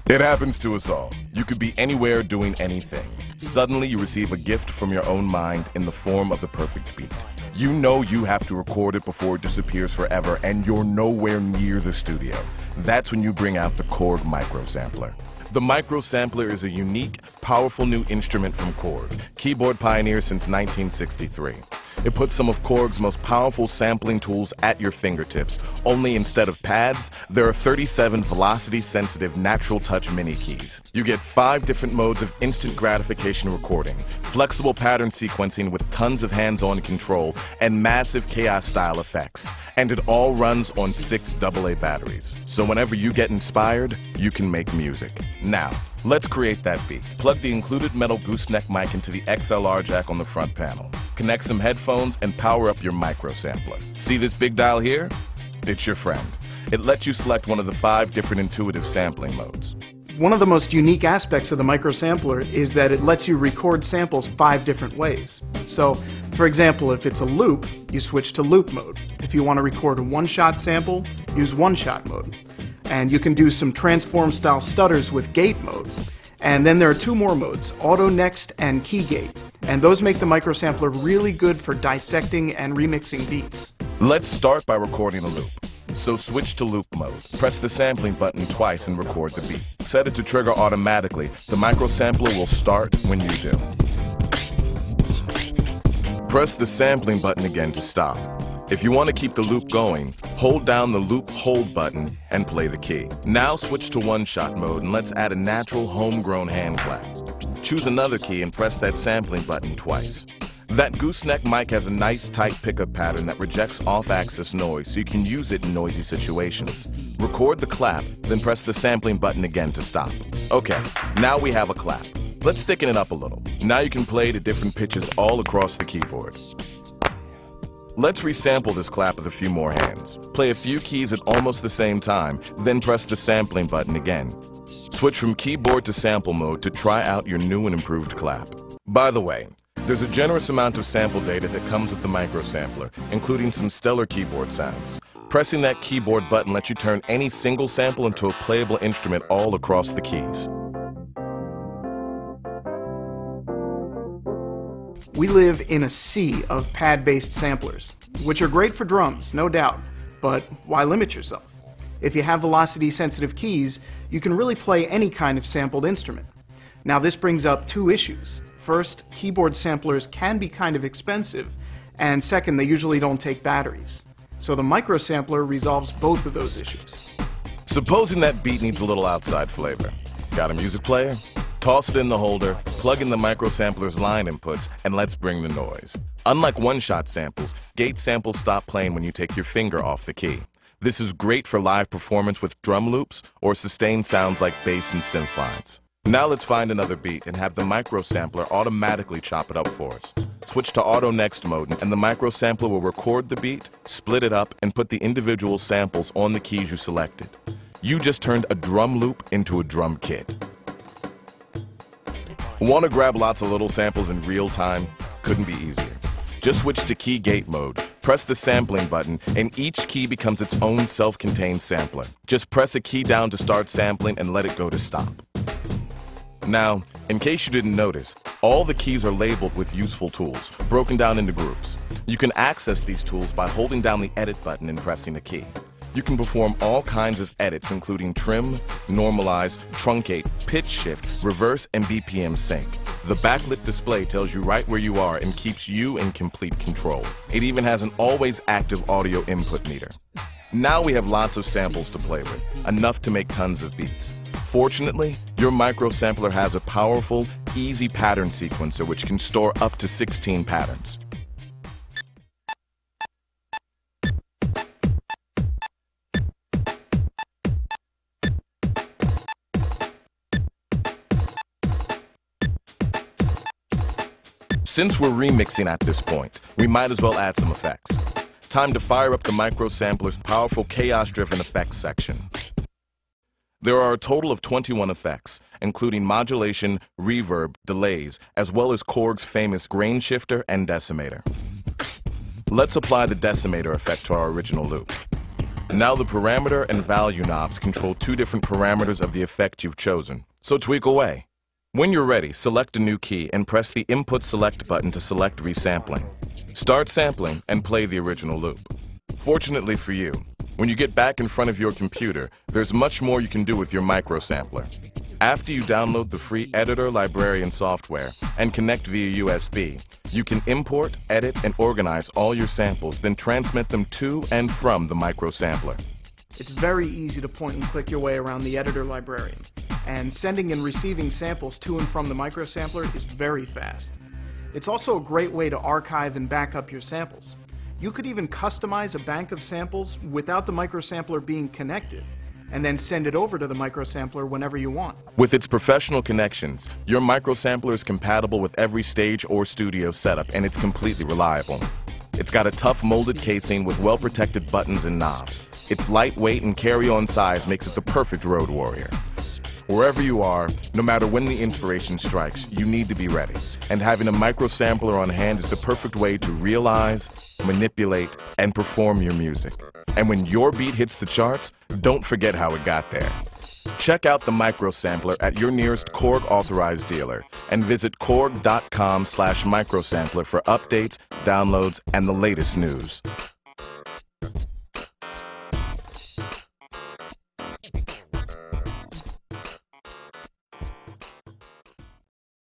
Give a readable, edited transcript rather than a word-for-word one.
It happens to us all. You could be anywhere doing anything. Suddenly you receive a gift from your own mind in the form of the perfect beat. You know you have to record it before it disappears forever, and you're nowhere near the studio. That's when you bring out the Korg microSAMPLER. The microSAMPLER is a unique, powerful new instrument from Korg, keyboard pioneer since 1963. It puts some of Korg's most powerful sampling tools at your fingertips, only instead of pads, there are 37 velocity-sensitive natural touch mini keys. You get 5 different modes of instant gratification recording, flexible pattern sequencing with tons of hands-on control, and massive chaos-style effects. And it all runs on 6 AA batteries. So whenever you get inspired, you can make music. Now, let's create that beat. Plug the included metal gooseneck mic into the XLR jack on the front panel. Connect some headphones and power up your microSAMPLER. See this big dial here? It's your friend. It lets you select one of the 5 different intuitive sampling modes. One of the most unique aspects of the microSAMPLER is that it lets you record samples 5 different ways. So, for example, if it's a loop, you switch to loop mode. If you want to record a one-shot sample, use one-shot mode. And you can do some transform-style stutters with gate mode. And then there are 2 more modes, auto next and key gate. And those make the microSAMPLER really good for dissecting and remixing beats. Let's start by recording a loop. So switch to loop mode. Press the sampling button twice and record the beat. Set it to trigger automatically. The microSAMPLER will start when you do. Press the sampling button again to stop. If you want to keep the loop going, hold down the loop hold button and play the key. Now switch to one-shot mode and let's add a natural homegrown hand clap. Choose another key and press that sampling button twice. That gooseneck mic has a nice tight pickup pattern that rejects off-axis noise, so you can use it in noisy situations. Record the clap, then press the sampling button again to stop. Okay, now we have a clap. Let's thicken it up a little. Now you can play to different pitches all across the keyboard. Let's resample this clap with a few more hands. Play a few keys at almost the same time, then press the sampling button again. Switch from keyboard to sample mode to try out your new and improved clap. By the way, there's a generous amount of sample data that comes with the microSAMPLER, including some stellar keyboard sounds. Pressing that keyboard button lets you turn any single sample into a playable instrument all across the keys. We live in a sea of pad-based samplers, which are great for drums, no doubt, but why limit yourself? If you have velocity-sensitive keys, you can really play any kind of sampled instrument. Now this brings up 2 issues. First, keyboard samplers can be kind of expensive, and second, they usually don't take batteries. So the microSAMPLER resolves both of those issues. Supposing that beat needs a little outside flavor. Got a music player? Toss it in the holder, plug in the microSAMPLER's line inputs, and let's bring the noise. Unlike one-shot samples, gate samples stop playing when you take your finger off the key. This is great for live performance with drum loops or sustained sounds like bass and synth lines. Now let's find another beat and have the microSAMPLER automatically chop it up for us. Switch to auto next mode and the microSAMPLER will record the beat, split it up, and put the individual samples on the keys you selected. You just turned a drum loop into a drum kit. Want to grab lots of little samples in real time? Couldn't be easier. Just switch to key gate mode, press the sampling button, and each key becomes its own self-contained sampler. Just press a key down to start sampling and let it go to stop. Now, in case you didn't notice, all the keys are labeled with useful tools, broken down into groups. You can access these tools by holding down the edit button and pressing a key. You can perform all kinds of edits, including trim, normalize, truncate, pitch shift, reverse, and BPM sync. The backlit display tells you right where you are and keeps you in complete control. It even has an always active audio input meter. Now we have lots of samples to play with, enough to make tons of beats. Fortunately, your microSAMPLER has a powerful, easy pattern sequencer which can store up to 16 patterns. Since we're remixing at this point, we might as well add some effects. Time to fire up the microSAMPLER's powerful chaos-driven effects section. There are a total of 21 effects, including modulation, reverb, delays, as well as Korg's famous grain shifter and decimator. Let's apply the decimator effect to our original loop. Now the parameter and value knobs control two different parameters of the effect you've chosen, so tweak away. When you're ready, select a new key and press the Input Select button to select resampling. Start sampling and play the original loop. Fortunately for you, when you get back in front of your computer, there's much more you can do with your microsampler. After you download the free editor, librarian software and connect via USB, you can import, edit, and organize all your samples, then transmit them to and from the microsampler. It's very easy to point and click your way around the editor librarian, and sending and receiving samples to and from the microsampler is very fast. It's also a great way to archive and back up your samples. You could even customize a bank of samples without the microsampler being connected, and then send it over to the microsampler whenever you want. With its professional connections, your microsampler is compatible with every stage or studio setup, and it's completely reliable. It's got a tough molded casing with well-protected buttons and knobs. Its lightweight and carry-on size makes it the perfect road warrior. Wherever you are, no matter when the inspiration strikes, you need to be ready. And having a microsampler on hand is the perfect way to realize, manipulate, and perform your music. And when your beat hits the charts, don't forget how it got there. Check out the microsampler at your nearest Korg authorized dealer and visit korg.com/microsampler for updates, downloads, and the latest news.